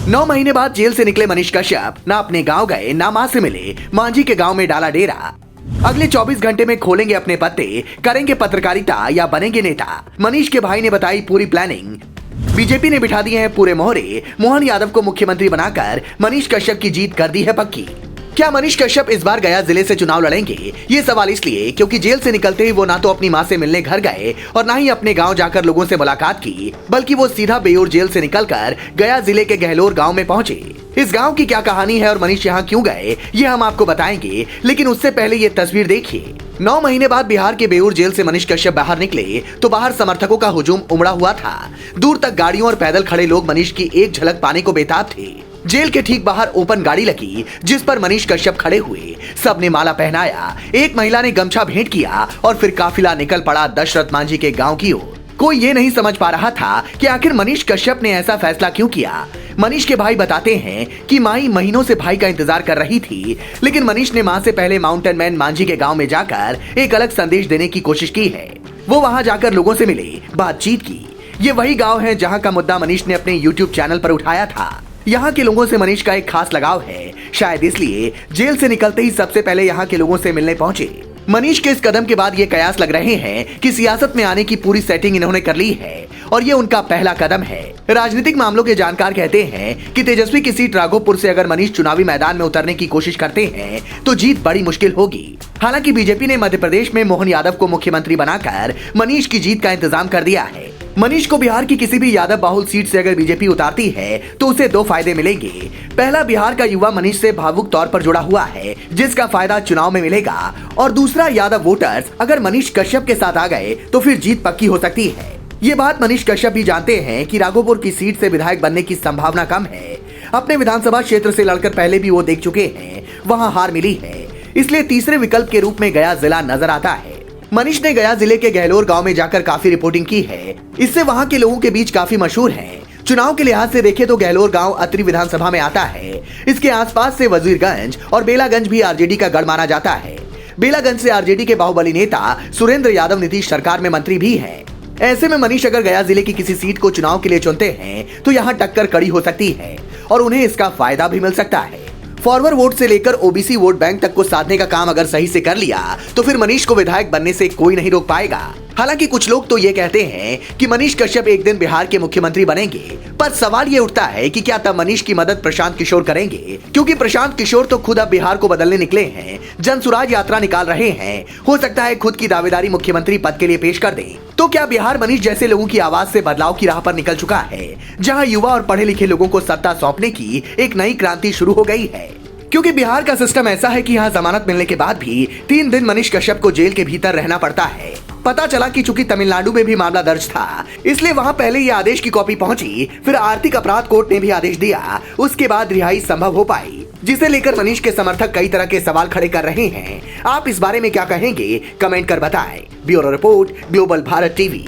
9 महीने बाद जेल से निकले मनीष कश्यप ना अपने गांव गए ना मां से मिले, मांझी के गांव में डाला डेरा। अगले 24 घंटे में खोलेंगे अपने पत्ते, करेंगे पत्रकारिता या बनेंगे नेता। मनीष के भाई ने बताई पूरी प्लानिंग। बीजेपी ने बिठा दिए हैं पूरे मोहरे, मोहन यादव को मुख्यमंत्री बनाकर मनीष कश्यप की जीत कर दी है पक्की। क्या मनीष कश्यप इस बार गया जिले से चुनाव लड़ेंगे? ये सवाल इसलिए क्योंकि जेल से निकलते ही वो ना तो अपनी मां से मिलने घर गए और ना ही अपने गांव जाकर लोगों से मुलाकात की, बल्कि वो सीधा बेऊर जेल से निकलकर गया जिले के गहलोर गांव में पहुंचे। इस गांव की क्या कहानी है और मनीष यहाँ क्यों गए, ये हम आपको बताएंगे, लेकिन उससे पहले ये तस्वीर देखिए। 9 महीने बाद बिहार के बेऊर जेल से मनीष कश्यप बाहर निकले तो बाहर समर्थकों का हुजूम उमड़ा हुआ था। दूर तक गाड़ियों और पैदल खड़े लोग मनीष की एक झलक पाने को बेताब थे। जेल के ठीक बाहर ओपन गाड़ी लगी जिस पर मनीष कश्यप खड़े हुए। सबने माला पहनाया, एक महिला ने गमछा भेंट किया और फिर काफिला निकल पड़ा दशरथ मांझी के गांव की ओर। कोई ये नहीं समझ पा रहा था कि आखिर मनीष कश्यप ने ऐसा फैसला क्यों किया। मनीष के भाई बताते हैं कि माई महीनों से भाई का इंतजार कर रही थी, लेकिन मनीष ने मां से पहले माउंटेन मैन मांझी के गांव में जाकर एक अलग संदेश देने की कोशिश की है। वो वहां जाकर लोगों से मिले, बातचीत की। ये वही गांव है जहां का मुद्दा मनीष ने अपने YouTube चैनल पर उठाया था। यहाँ के लोगों से मनीष का एक खास लगाव है, शायद इसलिए जेल से निकलते ही सबसे पहले यहाँ के लोगों से मिलने पहुंचे। मनीष के इस कदम के बाद ये कयास लग रहे हैं कि सियासत में आने की पूरी सेटिंग इन्होंने कर ली है और ये उनका पहला कदम है। राजनीतिक मामलों के जानकार कहते हैं कि तेजस्वी की सीट राघोपुर से अगर मनीष चुनावी मैदान में उतरने की कोशिश करते हैं तो जीत बड़ी मुश्किल होगी। हालांकि बीजेपी ने मध्य प्रदेश में मोहन यादव को मुख्यमंत्री बनाकर मनीष की जीत का इंतजाम कर दिया है। मनीष को बिहार की किसी भी यादव बाहुल सीट से अगर बीजेपी उतारती है तो उसे 2 फायदे मिलेंगे। पहला, बिहार का युवा मनीष से भावुक तौर पर जुड़ा हुआ है जिसका फायदा चुनाव में मिलेगा, और दूसरा, यादव वोटर्स अगर मनीष कश्यप के साथ आ गए तो फिर जीत पक्की हो सकती है। ये बात मनीष कश्यप भी जानते हैं कि राघोपुर की सीट से विधायक बनने की संभावना कम है। अपने विधानसभा क्षेत्र से लड़कर पहले भी वो देख चुके हैं, वहाँ हार मिली है, इसलिए तीसरे विकल्प के रूप में गया जिला नजर आता है। मनीष ने गया जिले के गहलोर गांव में जाकर काफी रिपोर्टिंग की है, इससे वहां के लोगों के बीच काफी मशहूर है। चुनाव के लिहाज से देखें तो गहलोर गांव अत्रि विधानसभा में आता है। इसके आसपास से वजीरगंज और बेलागंज भी आरजेडी का गढ़ माना जाता है। बेलागंज से आरजेडी के बाहुबली नेता सुरेंद्र यादव नीतीश सरकार में मंत्री भी है। ऐसे में मनीष अगर गया जिले की किसी सीट को चुनाव के लिए चुनते हैं तो यहाँ टक्कर कड़ी हो सकती है और उन्हें इसका फायदा भी मिल सकता है। फॉरवर्ड वोट से लेकर ओबीसी वोट बैंक तक को साधने का काम अगर सही से कर लिया तो फिर मनीष को विधायक बनने से कोई नहीं रोक पाएगा। हालांकि कुछ लोग तो ये कहते हैं कि मनीष कश्यप एक दिन बिहार के मुख्यमंत्री बनेंगे, पर सवाल ये उठता है कि क्या तब मनीष की मदद प्रशांत किशोर करेंगे, क्योंकि प्रशांत किशोर तो खुद अब बिहार को बदलने निकले हैं, जनसुराज यात्रा निकाल रहे हैं। हो सकता है खुद की दावेदारी मुख्यमंत्री पद के लिए पेश कर दें। तो क्या बिहार मनीष जैसे लोगों की आवाज से बदलाव की राह पर निकल चुका है, जहां युवा और पढ़े लिखे लोगों को सत्ता सौंपने की एक नई क्रांति शुरू हो गई है? क्योंकि बिहार का सिस्टम ऐसा है कि यहाँ जमानत मिलने के बाद भी 3 दिन मनीष कश्यप को जेल के भीतर रहना पड़ता है। पता चला कि चूंकि तमिलनाडु में भी मामला दर्ज था, इसलिए वहाँ पहले ये आदेश की कॉपी पहुंची, फिर आर्थिक अपराध कोर्ट ने भी आदेश दिया, उसके बाद रिहाई संभव हो पाई, जिसे लेकर मनीष के समर्थक कई तरह के सवाल खड़े कर रहे हैं। आप इस बारे में क्या कहेंगे, कमेंट कर बताएं। Bureau report, global Bharat TV.